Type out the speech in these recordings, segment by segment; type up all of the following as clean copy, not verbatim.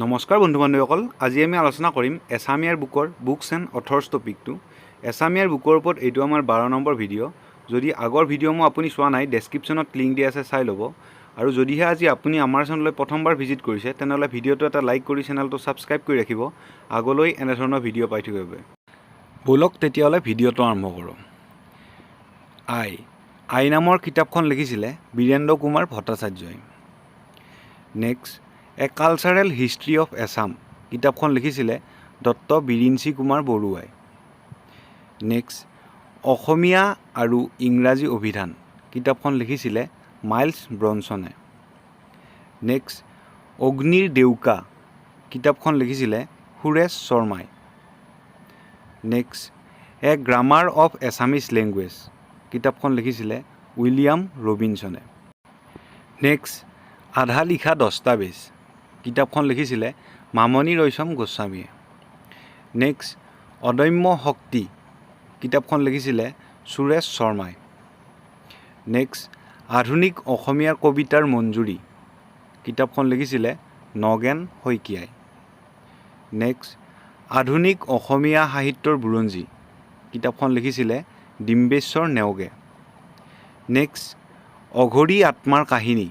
নমস্কাৰ বন্ধু বান্ধৱীসকল, আজি আমি আলোচনা কৰিম এছামিয়াৰ বুকৰ বুকছ এণ্ড অথৰ্ছ টপিকটো। এছামিয়াৰ বুকৰ ওপৰত এইটো আমাৰ 12 নম্বৰ ভিডিঅ'। যদি আগৰ ভিডিঅ'সমূহ আপুনি চোৱা নাই, ডেছক্ৰিপশ্যনত লিংক দিয়া আছে, চাই ল'ব। আৰু যদিহে আজি আপুনি আমাৰ চেনেললৈ প্ৰথমবাৰ ভিজিট কৰিছে, তেনেহ'লে ভিডিঅ'টো এটা লাইক কৰি চেনেলটো ছাবস্ক্ৰাইব কৰি ৰাখিব, আগলৈ এনেধৰণৰ ভিডিঅ' পাই থাকিব। ব'লক তেতিয়াহ'লে ভিডিঅ'টো আৰম্ভ কৰোঁ। আই নামৰ কিতাপখন লিখিছিলে বীৰেন্দ্ৰ কুমাৰ ভট্টাচাৰ্যই। Next, A cultural history of Assam কিতাপখন লিখিছিলে ডক্ট বিৰিঞ্চি কুমাৰ বৰুৱাই। নেক্সট, অসমীয়া আৰু ইংৰাজী অভিধান কিতাপখন লিখিছিলে মাইলছ ব্ৰনছনে। নেক্সট, অগ্নিৰ ডেউকা কিতাপখন লিখিছিলে সুৰেশ শৰ্মাই। Next, A grammar of Assamese language কিতাপখন লিখিছিলে উইলিয়াম ৰবিনছনে। নেক্সট, আধা লিখা দস্তাবেজ কিতাপখন লিখিছিলে মামণি ৰয়ছম গোস্বামীয়ে। নেক্সট, অদম্য শক্তি কিতাপখন লিখিছিলে সুৰেশ শৰ্মাই। নেক্সট, আধুনিক অসমীয়াৰ কবিতাৰ মঞ্জুৰি কিতাপখন লিখিছিলে নগেন শইকীয়াই। নেক্সট, আধুনিক অসমীয়া সাহিত্যৰ বুৰঞ্জী কিতাপখন লিখিছিলে ডিম্বেশ্বৰ নেওগে। নেক্সট, অঘৰী আত্মাৰ কাহিনী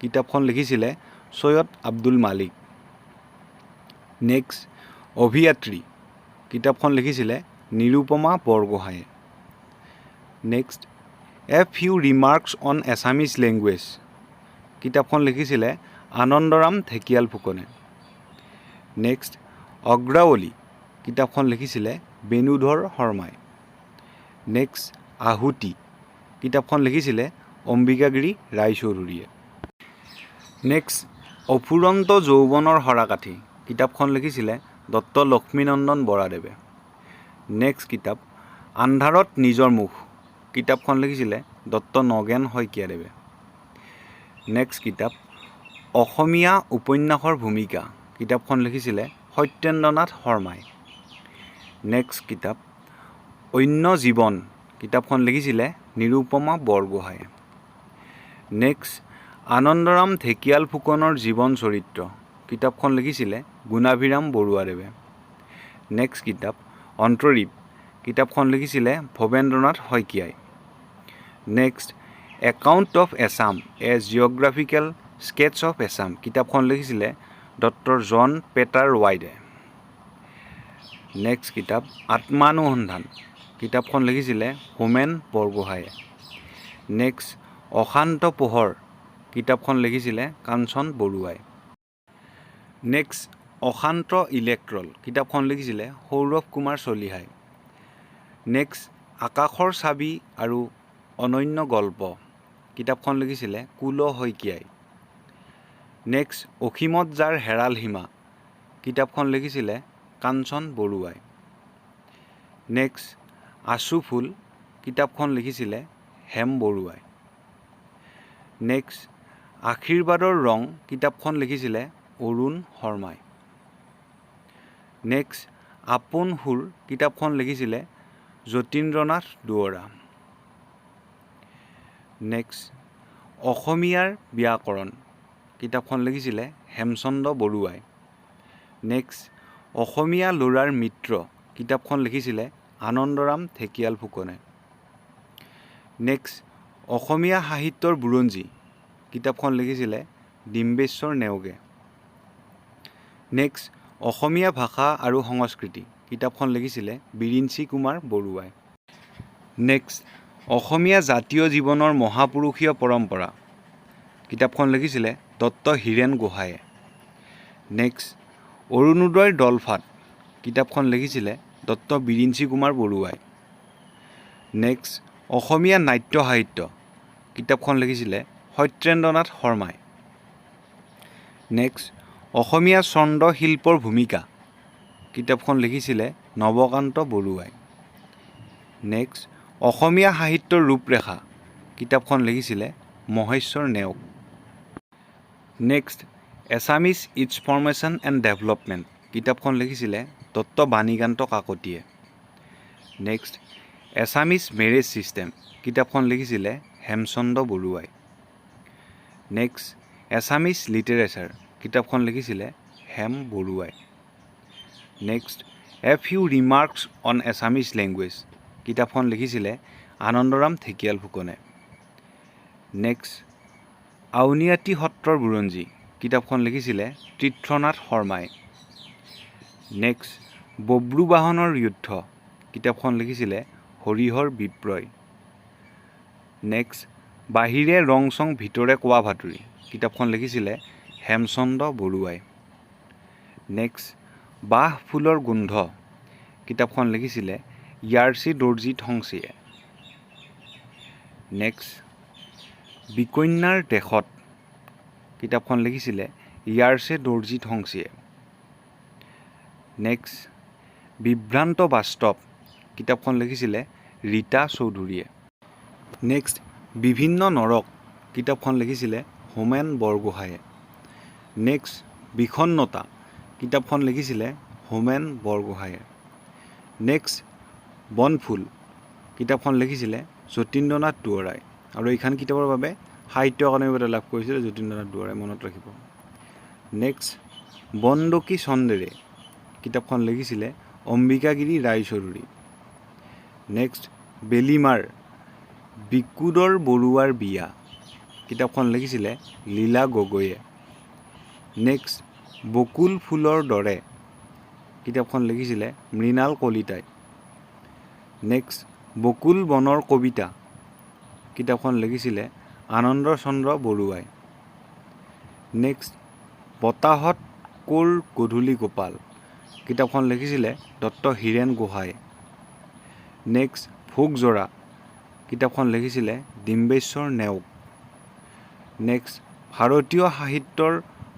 কিতাপখন লিখিছিলে সৈয়দ আব্দুল মালিক। নেক্সট, অভিয়াত্ৰী কিতাপখন লিখিছিলে নিৰুপমা বৰগোহাঁয়ে। Next, a few remarks on Assamese language কিতাপখন লিখিছিলে আনন্দৰাম ঢেকিয়াল ফুকনে। নেক্সট, অগ্ৰাৱলী কিতাপখন লিখিছিলে বেণুধৰ শৰ্মাই। নেক্সট, আহুতি কিতাপখন লিখিছিলে অম্বিকাগিৰি ৰায়চৌধুৰীয়ে। নেক্সট, অফুৰন্ত যৌৱনৰ শৰাকাঠি কিতাপখন লিখিছিলে ডক্ট লক্ষ্মীনন্দন বৰাদেৱে। নেক্সট কিতাপ, আন্ধাৰত নিজৰ মুখ কিতাপখন লিখিছিলে ডক্ট নগেন শইকীয়াদেৱে। নেক্সট কিতাপ, অসমীয়া উপন্যাসৰ ভূমিকা কিতাপখন লিখিছিলে সত্যেন্দ্ৰনাথ শৰ্মাই। নেক্সট কিতাপ, অন্য জীৱন কিতাপখন লিখিছিলে নিৰুপমা বৰগোহাঁয়ে। নেক্সট, আনন্দৰাম ঢেকিয়াল ফুকনৰ জীৱন চৰিত্ৰ কিতাপখন লিখিছিলে গুণাভিৰাম বৰুৱাদেৱে। নেক্সট কিতাপ, অন্তৰীপ কিতাপখন লিখিছিলে ভৱেন্দ্ৰনাথ শইকীয়াই। Next, account of Assam a geographical sketch of Assam কিতাপখন লিখিছিলে ডক্ট জন পেটাৰ ৱাইডে। নেক্সট কিতাপ, আত্মানুসন্ধান কিতাপখন লিখিছিলে হোমেন বৰগোহাঁয়ে। নেক্সট, অশান্ত পোহৰ কিতাপখন লিখিছিলে কাঞ্চন বৰুৱাই। নেক্সট, অশান্ত ইলেক্ট্ৰল কিতাপখন লিখিছিলে সৌৰভ কুমাৰ চলিহাই। নেক্সট, আকাশৰ চাবি আৰু অনন্য গল্প কিতাপখন লিখিছিলে কুল শইকীয়াই। নেক্সট, অসীমত যাৰ হেৰাল সীমা কিতাপখন লিখিছিলে কাঞ্চন বৰুৱাই। নেক্সট, আচু ফুল কিতাপখন লিখিছিলে হেম বৰুৱাই। নেক্সট, আশীৰ্বাদৰ ৰং কিতাপখন লিখিছিলে অৰুণ শৰ্মাই। নেক্সট, আপোন সুৰ কিতাপখন লিখিছিলে যতীন্দ্ৰনাথ দুৱৰা। নেক্সট, অসমীয়াৰ ব্যাকৰণ কিতাপখন লিখিছিলে হেমচন্দ্ৰ বৰুৱাই। নেক্সট, অসমীয়া ল'ৰাৰ মিত্ৰ কিতাপখন লিখিছিলে আনন্দৰাম ঢেকিয়াল ফুকনে। নেক্সট, অসমীয়া সাহিত্যৰ বুৰঞ্জী কিতাপখন লিখিছিলে ডিম্বেশ্বৰ নেওগে। নেক্সট, অসমীয়া ভাষা আৰু সংস্কৃতি কিতাপখন লিখিছিলে বিৰিঞ্চি কুমাৰ বৰুৱাই। নেক্সট, অসমীয়া জাতীয় জীৱনৰ মহাপুৰুষীয় পৰম্পৰা কিতাপখন লিখিছিলে ডক্ট হীৰেণ গোহাঁয়ে। নেক্সট, অৰুণোদয়ৰ দলফাট কিতাপখন লিখিছিলে ডক্ট বিৰিঞ্চি কুমাৰ বৰুৱাই। নেক্সট, অসমীয়া নাট্য সাহিত্য কিতাপখন লিখিছিলে সত্যেন্দ্ৰনাথ শৰ্মাই। নেক্সট, অসমীয়া চন্দ্ৰ শিল্পৰ ভূমিকা কিতাপখন লিখিছিলে নৱকান্ত বৰুৱাই। নেক্সট, অসমীয়া সাহিত্যৰ ৰূপৰেখা কিতাপখন লিখিছিলে Maheswar Neog. Next, Assamese its formation and development কিতাপখন লিখিছিলে ডক্ট বাণীকান্ত কাকতিয়ে। নেক্সট, এছামিজ মেৰেজ ছিষ্টেম কিতাপখন লিখিছিলে হেমচন্দ্ৰ বৰুৱাই। নেক্সট, এছামিজ লিটাৰেচাৰ কিতাপখন লিখিছিলে হেম বৰুৱাই। Next a few remarks on Assamese language কিতাপখন লিখিছিলে আনন্দৰাম ঢেকিয়াল ফুকনে। নেক্সট আউনীআটী সত্ৰৰ বুৰঞ্জী কিতাপখন লিখিছিলে তীৰ্থনাথ শৰ্মাই। নেক্সট বব্ৰুবাহনৰ যুদ্ধ কিতাপখন লিখিছিলে হৰিহৰ বিপ্ৰই। নেক্সট বাহিৰে ৰং চং ভিতৰে কোৱা ভাতুৰি কিতাপখন লিখিছিলে হেমচন্দ্ৰ বৰুৱাই। নেক্সট বাঁহ ফুলৰ গোন্ধ কিতাপখন লিখিছিলে য়াৰ্চি দৰ্জী থংচীয়ে। নেক্সট বিকন্যাৰ দেশত কিতাপখন লিখিছিলে য়াৰ্চে দৰ্জী থংচীয়ে। নেক্সট বিভ্ৰান্ত বাস্তৱ কিতাপখন লিখিছিলে ৰীতা চৌধুৰীয়ে। নেক্সট বিভিন্ন নৰক কিতাপখন লিখিছিলে হোমেন বৰগোহাঁয়ে। নেক্সট বিষণ্ণতা কিতাপখন লিখিছিলে হোমেন বৰগোহাঁয়ে। নেক্সট বনফুল কিতাপখন লিখিছিলে যতীন্দ্ৰনাথ দুৱৰাই আৰু এইখন কিতাপৰ বাবে সাহিত্য একাডেমী বঁটা লাভ কৰিছিলে যতীন্দ্ৰনাথ দুৱৰাই, মনত ৰাখিব। নেক্সট বনডুকি চন্দেৰে কিতাপখন লিখিছিলে অম্বিকাগিৰি ৰায়চৌধুৰী। নেক্সট বেলিমাৰ বিকুদৰ বৰুৱাৰ বিয়া কিতাপখন লিখিছিলে লীলা গগৈয়ে। নেক্সট বকুল ফুলৰ দৰে কিতাপখন লিখিছিলে মৃণাল কলিতাই। নেক্সট বকুল বনৰ কবিতা কিতাপখন লিখিছিলে আনন্দ চন্দ্ৰ বৰুৱাই। নেক্সট বতাহত ক'ৰ গধূলি গোপাল কিতাপখন লিখিছিলে ডক্টৰ হীৰেণ গোহাঁয়ে। নেক্সট ভোগজৰা কিতাপখন লিখিছিলে ডিম্বেশ্বৰ নেওগ। নেক্সট ভাৰতীয় সাহিত্যৰ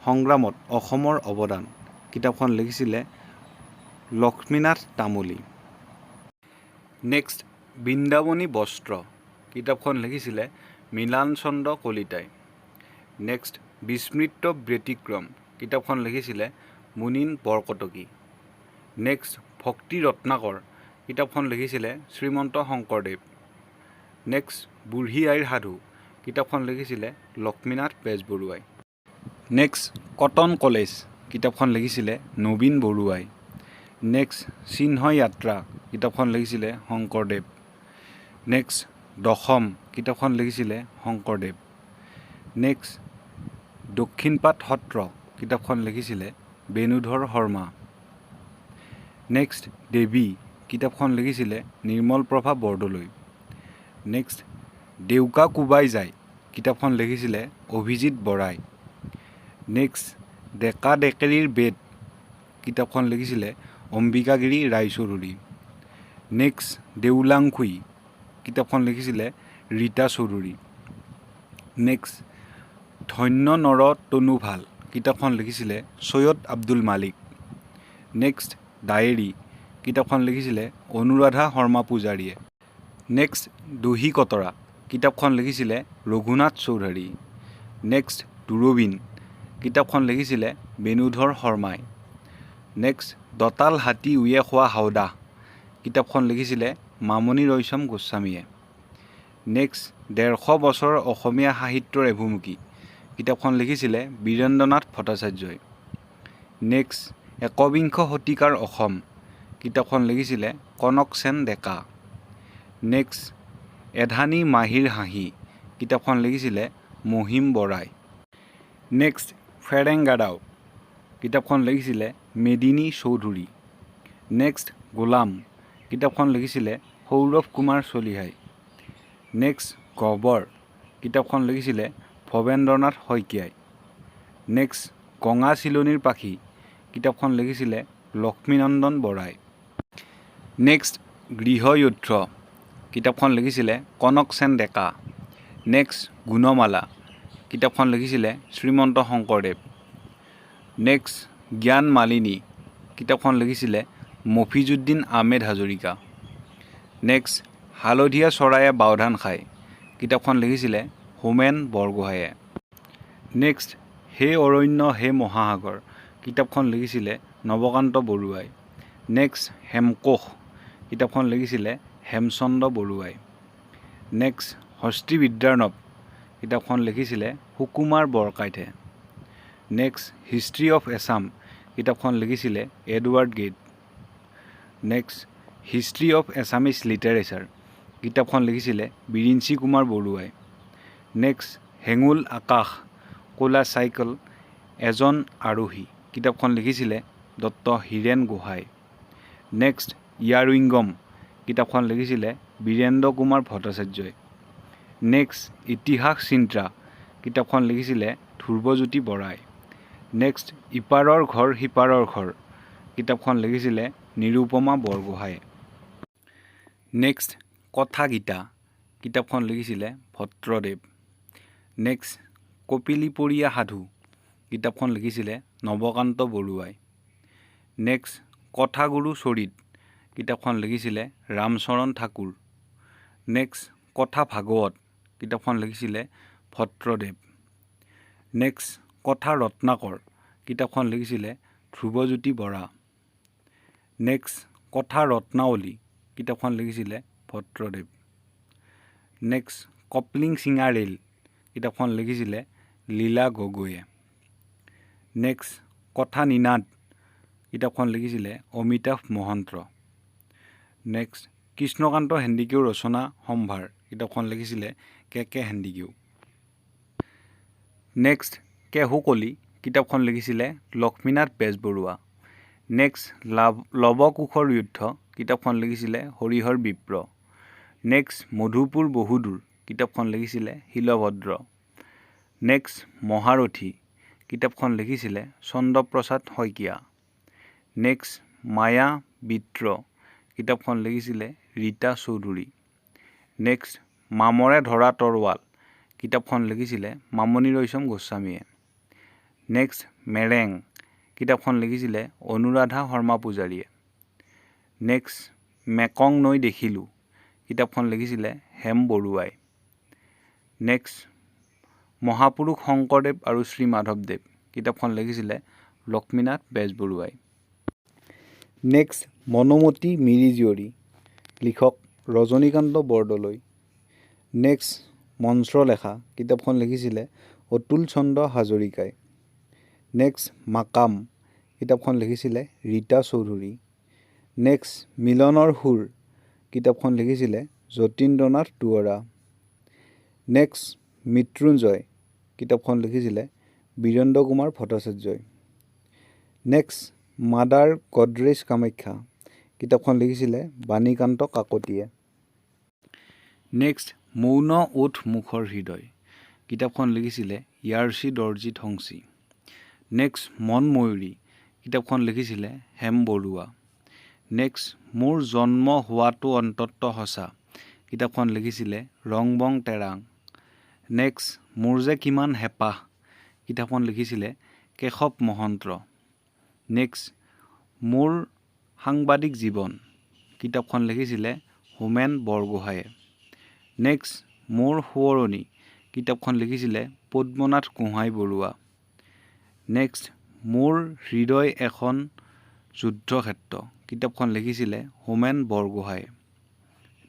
সংগ্ৰামত অসমৰ অৱদান কিতাপখন লিখিছিলে লক্ষ্মীনাথ তামুলী। নেক্সট বৃন্দাবনী বস্ত্ৰ কিতাপখন লিখিছিলে মিলান চন্দ্ৰ কলিতাই। নেক্সট বিস্মৃত ব্যতিক্ৰম কিতাপখন লিখিছিলে মুনীন বৰকটকী। নেক্সট ভক্তি ৰত্নাকৰ কিতাপখন লিখিছিলে শ্ৰীমন্ত শংকৰদেৱ। নেক্সট বুঢ়ী আইৰ সাধু কিতাপখন লিখিছিলে লক্ষ্মীনাথ বেজবৰুৱাই। নেক্সট কটন কলেজ কিতাপখন লিখিছিলে নবীন বৰুৱাই। নেক্সট চিহ্ন যাত্ৰা কিতাপখন লিখিছিলে শংকৰদেৱ। নেক্সট দশম কিতাপখন লিখিছিলে শংকৰদেৱ। নেক্সট দক্ষিণপাট সত্ৰ কিতাপখন লিখিছিলে বেণুধৰ শৰ্মা। নেক্সট দেৱী কিতাপখন লিখিছিলে নিৰ্মলপ্ৰভা বৰদলৈ। নেক্সট ডেউকা কোবাই যায় কিতাপখন লিখিছিলে অভিজিত বৰাই। নেক্সট ডেকা ডেকেৰীৰ বেদ কিতাপখন লিখিছিলে অম্বিকাগিৰি ৰায়চৌধুৰী। নেক্সট দেউলাংখুই কিতাপখন লিখিছিলে ৰীতা চৌধুৰী। নেক্সট ধন্য নৰ তনু ভাল কিতাপখন লিখিছিলে সৈয়দ আব্দুল মালিক। নেক্সট ডায়েৰী কিতাপখন লিখিছিলে অনুৰাধা শৰ্মা পূজাৰীয়ে। নেক্সট দহি কতৰা কিতাপখন লিখিছিলে ৰঘুনাথ চৌধুৰী। নেক্সট দূৰবীন কিতাপখন লিখিছিলে বেণুধৰ শৰ্মাই। নেক্সট দঁতাল হাতী উঁয়ে খোৱা হাওদা কিতাপখন লিখিছিলে মামণি ৰয়ছম গোস্বামীয়ে। নেক্সট ১৫০ বছৰ অসমীয়া সাহিত্যৰ এভুমুকি কিতাপখন লিখিছিলে বীৰেন্দ্ৰনাথ ভট্টাচাৰ্যই। নেক্সট একবিংশ শতিকাৰ অসম কিতাপখন লিখিছিলে কনক সেন ডেকা। নেক্সট এধানী মাহিৰ হাঁহি কিতাপখন লিখিছিলে মহিম বৰাই। নেক্সট ফেৰেংগাদাও কিতাপখন লিখিছিলে মেদিনী চৌধুৰী। নেক্সট গোলাম কিতাপখন লিখিছিলে সৌৰভ কুমাৰ চলিহাই। নেক্সট গবৰ কিতাপখন লিখিছিলে ভৱেন্দ্ৰনাথ শইকীয়াই। নেক্সট গঙা চিলনীৰ পাখি কিতাপখন লিখিছিলে লক্ষ্মীনন্দন বৰাই। নেক্সট গৃহযুদ্ধ কিতাপখন লিখিছিলে কনক সেন ডেকা। নেক্সট গুণমালা কিতাপখন লিখিছিলে শ্ৰীমন্ত শংকৰদেৱ। নেক্সট জ্ঞান মালিনী কিতাপখন লিখিছিলে মফিজুদ্দিন আহমেদ হাজৰিকা। নেক্সট হালধীয়া চৰায়ে বাওধান খায় কিতাপখন লিখিছিলে হোমেন বৰগোহাঁয়ে। নেক্সট হে অৰণ্য হে মহাসাগৰ কিতাপখন লিখিছিলে নৱকান্ত বৰুৱাই। নেক্সট হেমকোষ কিতাপখন লিখিছিলে হেমচন্দ্ৰ বৰুৱাই। নেক্সট হস্তিবিদ্যাৰ্ণৱ কিতাপখন লিখিছিলে সুকুমাৰ বৰকাইটে। নেক্সট হিষ্ট্ৰী অফ এছাম কিতাপখন লিখিছিলে Edward Gait. Next history of Assamese literature কিতাপখন লিখিছিলে বিৰিঞ্চি কুমাৰ বৰুৱাই। নেক্সট হেঙুল আকাশ ক'লা চাইকেল এজন আৰোহী কিতাপখন লিখিছিলে দত্ত হীৰেণ গোহাঁই। নেক্সট ইয়াৰউইংগম কিতাপখন লিখিছিলে বীৰেন্দ্ৰ কুমাৰ ভট্টাচাৰ্যই। নেক্সট ইতিহাস চিন্তা কিতাপখন লিখিছিলে ধ্ৰুৱজ্যোতি বৰাই। নেক্সট ইপাৰৰ ঘৰ সিপাৰৰ ঘৰ কিতাপখন লিখিছিলে নিৰুপমা বৰগোহাঁয়ে। নেক্সট কথা গীতা কিতাপখন লিখিছিলে ভট্টদেৱ। নেক্সট কপিলীপৰীয়া সাধু কিতাপখন লিখিছিলে নৱকান্ত বৰুৱাই। নেক্সট কথাগুৰু চৰিত কিতাপখন লিখিছিলে ৰামচৰণ ঠাকুৰ। নেক্সট কথা ভাগৱত কিতাপখন লিখিছিলে ভট্টদেৱ। নেক্সট কথা ৰত্নাকৰ কিতাপখন লিখিছিলে ধ্ৰুৱজ্যোতি বৰা। নেক্সট কথা ৰত্নাৱলী কিতাপখন লিখিছিলে ভট্টদেৱ। নেক্সট কপ্লিং চিঙা ৰেল কিতাপখন লিখিছিলে লীলা গগৈয়ে। নেক্সট কথা নিনাদ কিতাপখন লিখিছিলে অমিতাভ মহন্ত। নেক্সট কৃষ্ণকান্ত সন্দিকৈৰ ৰচনা সম্ভাৰ কিতাপখন লিখিছিলে কে সন্দিকৈ। নেক্সট কেহুকলি কিতাপখন লিখিছিলে লক্ষ্মীনাথ বেজবৰুৱা। নেক্সট লৱকুশৰ যুদ্ধ কিতাপখন লিখিছিলে হৰিহৰ বিপ্ৰ। নেক্সট মধুপুৰ বহুদূৰ কিতাপখন লিখিছিলে শিলভদ্ৰ। নেক্সট মহাৰথী কিতাপখন লিখিছিলে চন্দ্ৰপ্ৰসাদ শইকীয়া। নেক্সট মায়া বিত্ৰ কিতাপখন লিখিছিলে ৰীতা চৌধুৰী। নেক্সট মামৰে ধৰা তৰোৱাল কিতাপখন লিখিছিলে মামণি ৰয়ছম গোস্বামীয়ে। নেক্সট মেৰেং কিতাপখন লিখিছিলে অনুৰাধা শৰ্মা পূজাৰীয়ে। নেক্সট মেকং নৈ দেখিলোঁ কিতাপখন লিখিছিলে হেম বৰুৱাই। নেক্সট মহাপুৰুষ শংকৰদেৱ আৰু শ্ৰী মাধৱদেৱ কিতাপখন লিখিছিলে লক্ষ্মীনাথ বেজবৰুৱাই। নেক্সট মনোমতী মিৰি জীয়ৰী লিখক ৰজনীকান্ত বৰদলৈ। নেক্সট মন্ত্ৰলেখা কিতাপখন লিখিছিলে অতুল চন্দ্ৰ হাজৰিকাই। নেক্সট মাকাম কিতাপখন লিখিছিলে ৰীতা চৌধুৰী। নেক্সট মিলনৰ সুৰ কিতাপখন লিখিছিলে যতীন্দ্ৰনাথ দুৱৰা। নেক্সট মৃত্যুঞ্জয় কিতাপখন লিখিছিলে বীৰেন্দ্ৰ কুমাৰ ভট্টাচাৰ্যই। নেক্সট মাদাৰ গডৰেজ কামাখ্যা কিতাপখন লিখিছিলে বাণীকান্ত কাকতিয়ে। নেক্সট মৌন ওঠ মুখৰ হৃদয় কিতাপখন লিখিছিলে য়াৰ্চি দৰ্জী ধংচী। নেক্সট মন ময়ূৰী কিতাপখন লিখিছিলে হেম বৰুৱা। নেক্সট মোৰ জন্ম হোৱাটো অন্তত সঁচা কিতাপখন লিখিছিলে ৰংবং তেৰাং। নেক্সট মোৰ যে কিমান হেঁপাহ কিতাপখন লিখিছিলে কেশৱ মহন্ত। নেক্সট মোৰ সাংবাদিক জীৱন কিতাপখন লিখিছিলে হোমেন বৰগোহাঁয়ে। নেক্সট মোৰ সোঁৱৰণি কিতাপখন লিখিছিলে পদ্মনাথ গোহাঁই বৰুৱা। নেক্সট মোৰ হৃদয় এখন যুদ্ধক্ষেত্ৰ কিতাপখন লিখিছিলে হোমেন বৰগোহাঁয়ে।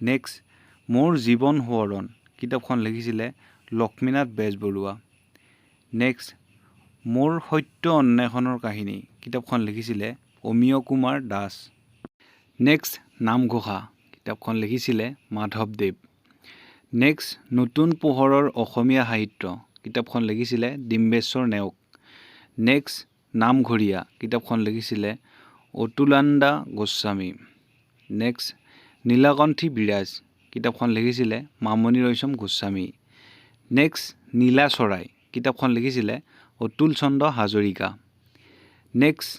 নেক্সট মোৰ জীৱন সোঁৱৰণ কিতাপখন লিখিছিলে লক্ষ্মীনাথ বেজবৰুৱা। নেক্সট মোৰ সত্য অন্বেষণৰ কাহিনী কিতাপখন লিখিছিলে অমিয় কুমাৰ দাস। নেক্সট নামঘোষা কিতাপখন লিখিছিলে মাধৱদেৱ। নেক্সট নতুন পোহৰৰ অসমীয়া সাহিত্য কিতাপখন লিখিছিলে ডিম্বেশ্বৰ নেওগ। নেক্সট নামঘৰীয়া কিতাপখন লিখিছিলে অতুলানন্দা গোস্বামী। নেক্সট নীলকণ্ঠী বিৰাজ কিতাপখন লিখিছিলে মামণি ৰয়ছম গোস্বামী। নেক্সট নীলা চৰাই কিতাপখন লিখিছিলে অতুল চন্দ্ৰ হাজৰিকা। নেক্সট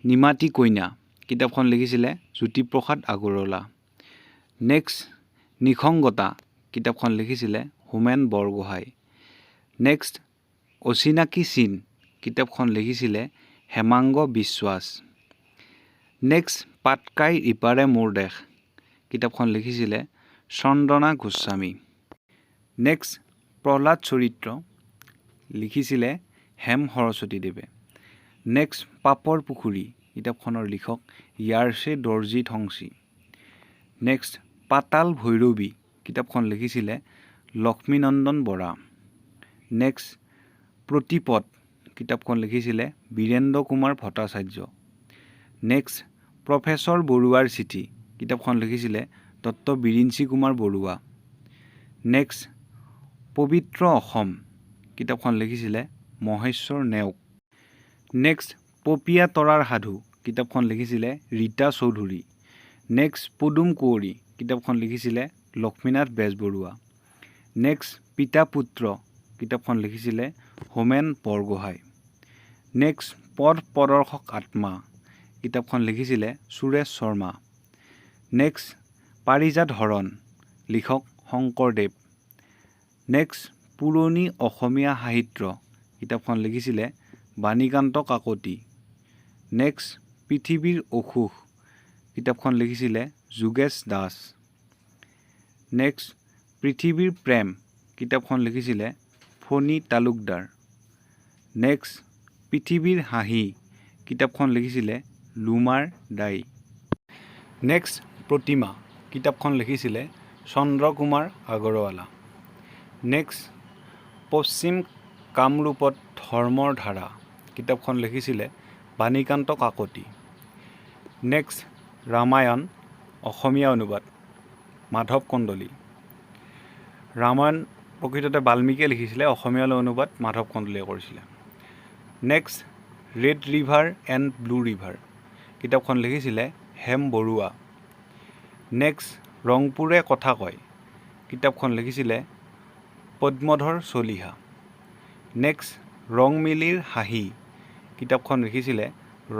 নিমাতী কইনা কিতাপখন লিখিছিলে জ্যোতিপ্ৰসাদ আগৰৱালা। নেক্সট নিসংগতা কিতাপখন লিখিছিলে হোমেন বৰগোহাঁই। নেক্সট অচিনাকি চিন কিতাপখন লিখিছিলে হেমাংগ বিশ্বাস। নেক্সট পাটকাইৰ ইপাৰে মোৰ দেশ কিতাপখন লিখিছিলে চন্দনা গোস্বামী। নেক্সট প্ৰহ্লাদ চৰিত্ৰ লিখিছিলে হেম সৰস্বতীদেৱে। নেক্সট পাপৰ পুখুৰী কিতাপখনৰ লিখক য়াৰ্চে দৰ্জী ধংচী। নেক্সট পাতাল ভৈৰৱী কিতাপখন লিখিছিলে লক্ষ্মীনন্দন বৰা। নেক্সট প্ৰতিপদ কিতাপখন লিখিছিলে বীৰেন্দ্ৰ কুমাৰ ভট্টাচাৰ্য। নেক্সট প্ৰফেচৰ বৰুৱাৰ চিঠি কিতাপখন লিখিছিলে ডক্টৰ বিৰিঞ্চি কুমাৰ বৰুৱা। নেক্সট পবিত্ৰ অসম কিতাপখন লিখিছিলে মহেশ্বৰ নেওগ। নেক্সট পপীয়া তৰাৰ সাধু কিতাপখন লিখিছিলে ৰীতা চৌধুৰী। নেক্সট পদুম কুঁৱৰী কিতাপখন লিখিছিলে লক্ষ্মীনাথ বেজবৰুৱা। নেক্সট পিতা পুত্ৰ কিতাপখন লিখিছিলে হোমেন বৰগোহাঁই। নেক্সট পথ প্ৰদৰ্শক আত্মা কিতাপখন লিখিছিলে সুৰেশ শৰ্মা। নেক্সট পাৰিজাত হৰণ লিখক শংকৰদেৱ। নেক্সট পুৰণি অসমীয়া সাহিত্য কিতাপখন লিখিছিলে বাণীকান্ত কাকতি। নেক্সট পৃথিৱীৰ অসুখ কিতাপখন লিখিছিলে যোগেশ দাস। নেক্সট পৃথিৱীৰ প্ৰেম কিতাপখন লিখিছিলে ফণী তালুকদাৰ। নেক্সট পৃথিৱীৰ হাঁহি কিতাপখন লিখিছিলে লুমাৰ দাই। নেক্সট প্ৰতিমা কিতাপখন লিখিছিলে চন্দ্ৰকুমাৰ আগৰৱালা। নেক্সট পশ্চিম কামৰূপত ধৰ্মৰ ধাৰা কিতাপখন লিখিছিলে বাণীকান্ত কাকতি। নেক্সট ৰামায়ণ অসমীয়া অনুবাদ মাধৱ কন্দলী। ৰামায়ণ প্ৰকৃততে বাল্মীকিয়ে লিখিছিলে, অসমীয়ালৈ অনুবাদ মাধৱ কন্দলীয়ে কৰিছিলে। Next red river and blue river কিতাপখন লিখিছিলে হেম বৰুৱা। নেক্সট ৰংপুৰে কথা কয় কিতাপখন লিখিছিলে পদ্মধৰ চলিহা। নেক্সট ৰং মিলিৰ হাঁহি কিতাপখন লিখিছিলে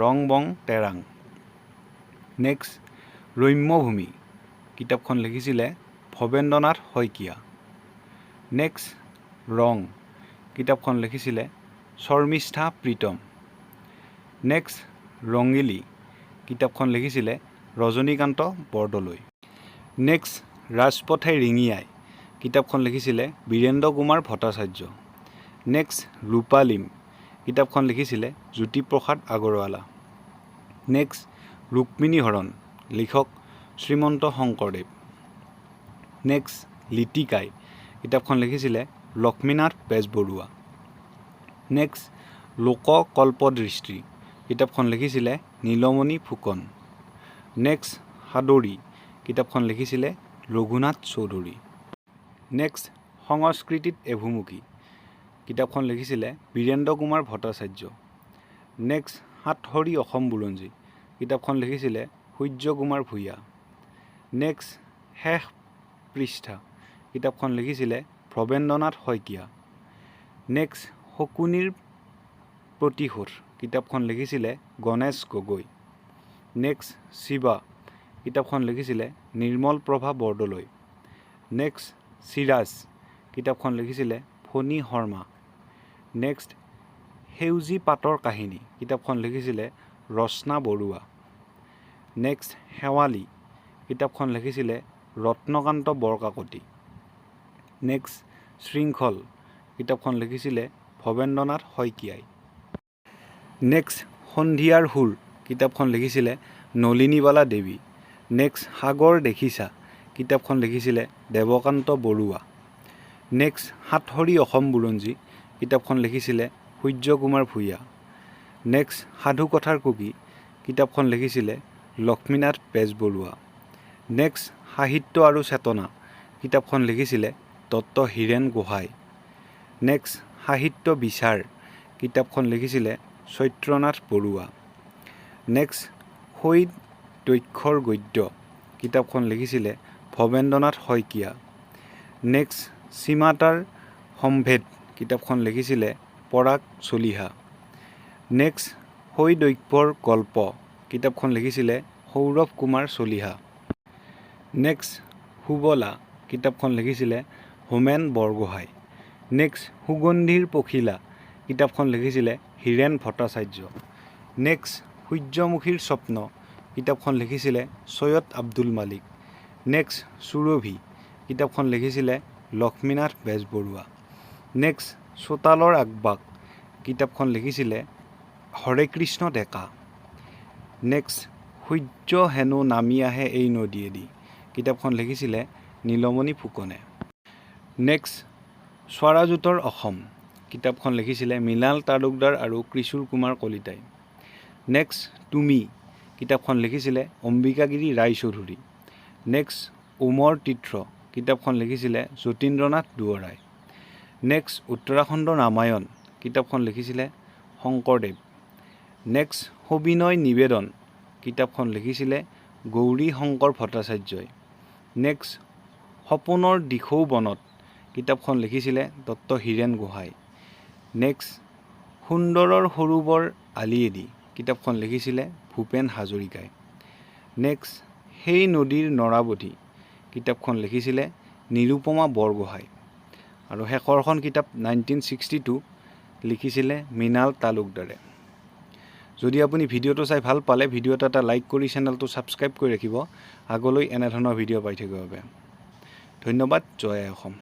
ৰংবং তেৰাং। নেক্সট ৰম্যভূমি কিতাপখন লিখিছিলে ভৱেন্দ্ৰনাথ শইকীয়া। নেক্সট ৰং কিতাপখন লিখিছিলে শৰ্মিষ্ঠা প্ৰীতম। নেক্সট ৰঙিলী কিতাপখন লিখিছিলে ৰজনীকান্ত বৰদলৈ। নেক্সট ৰাজপথে ৰিঙিয়াই কিতাপখন লিখিছিলে বীৰেন্দ্ৰ কুমাৰ ভট্টাচাৰ্য। নেক্সট ৰূপালীম কিতাপখন লিখিছিলে জ্যোতিপ্ৰসাদ আগৰৱালা। নেক্সট ৰুক্মিণী হৰণ লিখক শ্ৰীমন্ত শংকৰদেৱ। নেক্সট লিটিকাই কিতাপখন লিখিছিলে লক্ষ্মীনাথ বেজবৰুৱা। নেক্সট লোককল্পদৃষ্টি কিতাপখন লিখিছিলে নীলমণি ফুকন। নেক্সট সাদৰী কিতাপখন লিখিছিলে ৰঘুনাথ চৌধুৰী। নেক্সট সংস্কৃতিত এভুমুখী কিতাপখন লিখিছিলে বীৰেন্দ্ৰ কুমাৰ ভট্টাচাৰ্য। নেক্সট সাতসৰী অসম বুৰঞ্জী কিতাপখন লিখিছিলে সূৰ্য কুমাৰ ভূঞা। নেক্সট শেষ পৃষ্ঠা কিতাপখন লিখিছিলে ভৱেন্দ্ৰনাথ শইকীয়া। নেক্সট শকুনিৰ প্ৰতিশোধ কিতাপখন লিখিছিলে গণেশ গগৈ। নেক্সট শিৱা কিতাপখন লিখিছিলে নিৰ্মল প্ৰভা বৰদলৈ। নেক্সট চিৰাজ কিতাপখন লিখিছিলে ফণী শৰ্মা। নেক্সট সেউজী পাতৰ কাহিনী কিতাপখন লিখিছিলে ৰচনা বৰুৱা। নেক্সট শেৱালি কিতাপখন লিখিছিলে ৰত্নকান্ত বৰকাকতি। নেক্সট শৃংখল কিতাপখন লিখিছিলে ভৱেন্দ্ৰনাথ শইকীয়াই। নেক্সট সন্ধিয়াৰ সুৰ কিতাপখন লিখিছিলে নলিনীবালা দেৱী। নেক্সট সাগৰ দেখিছা কিতাপখন লিখিছিলে দেৱকান্ত বৰুৱা। নেক্সট সাতসৰী অসম বুৰঞ্জী কিতাপখন লিখিছিলে সূৰ্য কুমাৰ ভূঞা। নেক্সট সাধুকথাৰ কুকি কিতাপখন লিখিছিলে লক্ষ্মীনাথ বেজবৰুৱা। নেক্সট সাহিত্য আৰু চেতনা কিতাপখন লিখিছিলে ডক্টৰ হীৰেণ গোহাঁই। নেক্সট সাহিত্য বিচাৰ কিতাপখন লিখিছিলে চৈত্ৰনাথ বৰুৱা। নেক্সট সৈ দক্ষৰ গদ্য কিতাপখন লিখিছিলে ভৱেন্দ্ৰনাথ শইকীয়া। নেক্সট সীমাতাৰ সম্ভেদ কিতাপখন লিখিছিলে পৰাগ চলিহা। নেক্সট সৈ দৈব্যৰ গল্প কিতাপখন লিখিছিলে সৌৰভ কুমাৰ চলিহা। নেক্সট সুবলা কিতাপখন লিখিছিলে হোমেন বৰগোহাঁই। নেক্সট সুগন্ধিৰ পখিলা কিতাপখন লিখিছিলে হীৰেণ ভট্টাচাৰ্য। নেক্সট সূৰ্যমুখীৰ স্বপ্ন কিতাপখন লিখিছিলে চৈয়দ আব্দুল মালিক। নেক্সট সুৰভি কিতাপখন লিখিছিলে লক্ষ্মীনাথ বেজবৰুৱা। নেক্সট চোতালৰ আগবাগ কিতাপখন লিখিছিলে হৰেকৃষ্ণ ডেকা। নেক্সট সূৰ্য হেনো নামি আহে এই নদীয়েদি কিতাপখন লিখিছিলে নীলমণি ফুকনে। নেক্সট স্বৰাজোতৰ অসম কিতাপখন লিখিছিলে মৃণাল তালুকদাৰ আৰু কিশোৰ কুমাৰ কলিতাই। নেক্সট তুমি কিতাপখন লিখিছিলে অম্বিকাগিৰি ৰায়চৌধুৰী। নেক্সট ওমৰ তীৰ্থ কিতাপখন লিখিছিলে যতীন্দ্ৰনাথ দুৱৰাই। নেক্সট উত্তৰাখণ্ড ৰামায়ণ কিতাপখন লিখিছিলে শংকৰদেৱ। নেক্সট সবিনয় নিবেদন কিতাপখন লিখিছিলে গৌৰী শংকৰ ভট্টাচাৰ্যই। নেক্সট সপোনৰ দিখৌ বনত কিতাপখন লিখিছিলে দত্ত হীৰেণ গোহাঁই। নেক্সট সুন্দৰৰ সৰোবৰ আলিয়েদি কিতাপখন লিখিছিলে ভূপেন হাজৰিকাই। নেক্সট সেই নদীৰ নৰাবধি কিতাপখন লিখিছিলে নিৰুপমা বৰগোহাঁই। আৰু শেষৰখন কিতাপ 1962 লিখিছিলে মৃণাল তালুকদাৰে। যদি আপুনি ভিডিঅ'টো চাই ভাল পালে ভিডিঅ'টো এটা লাইক কৰি চেনেলটো ছাবস্ক্ৰাইব কৰি ৰাখিব আগলৈ এনেধৰণৰ ভিডিঅ' পাই থাকিবৰ বাবে। ধন্যবাদ। জয় আই অসম।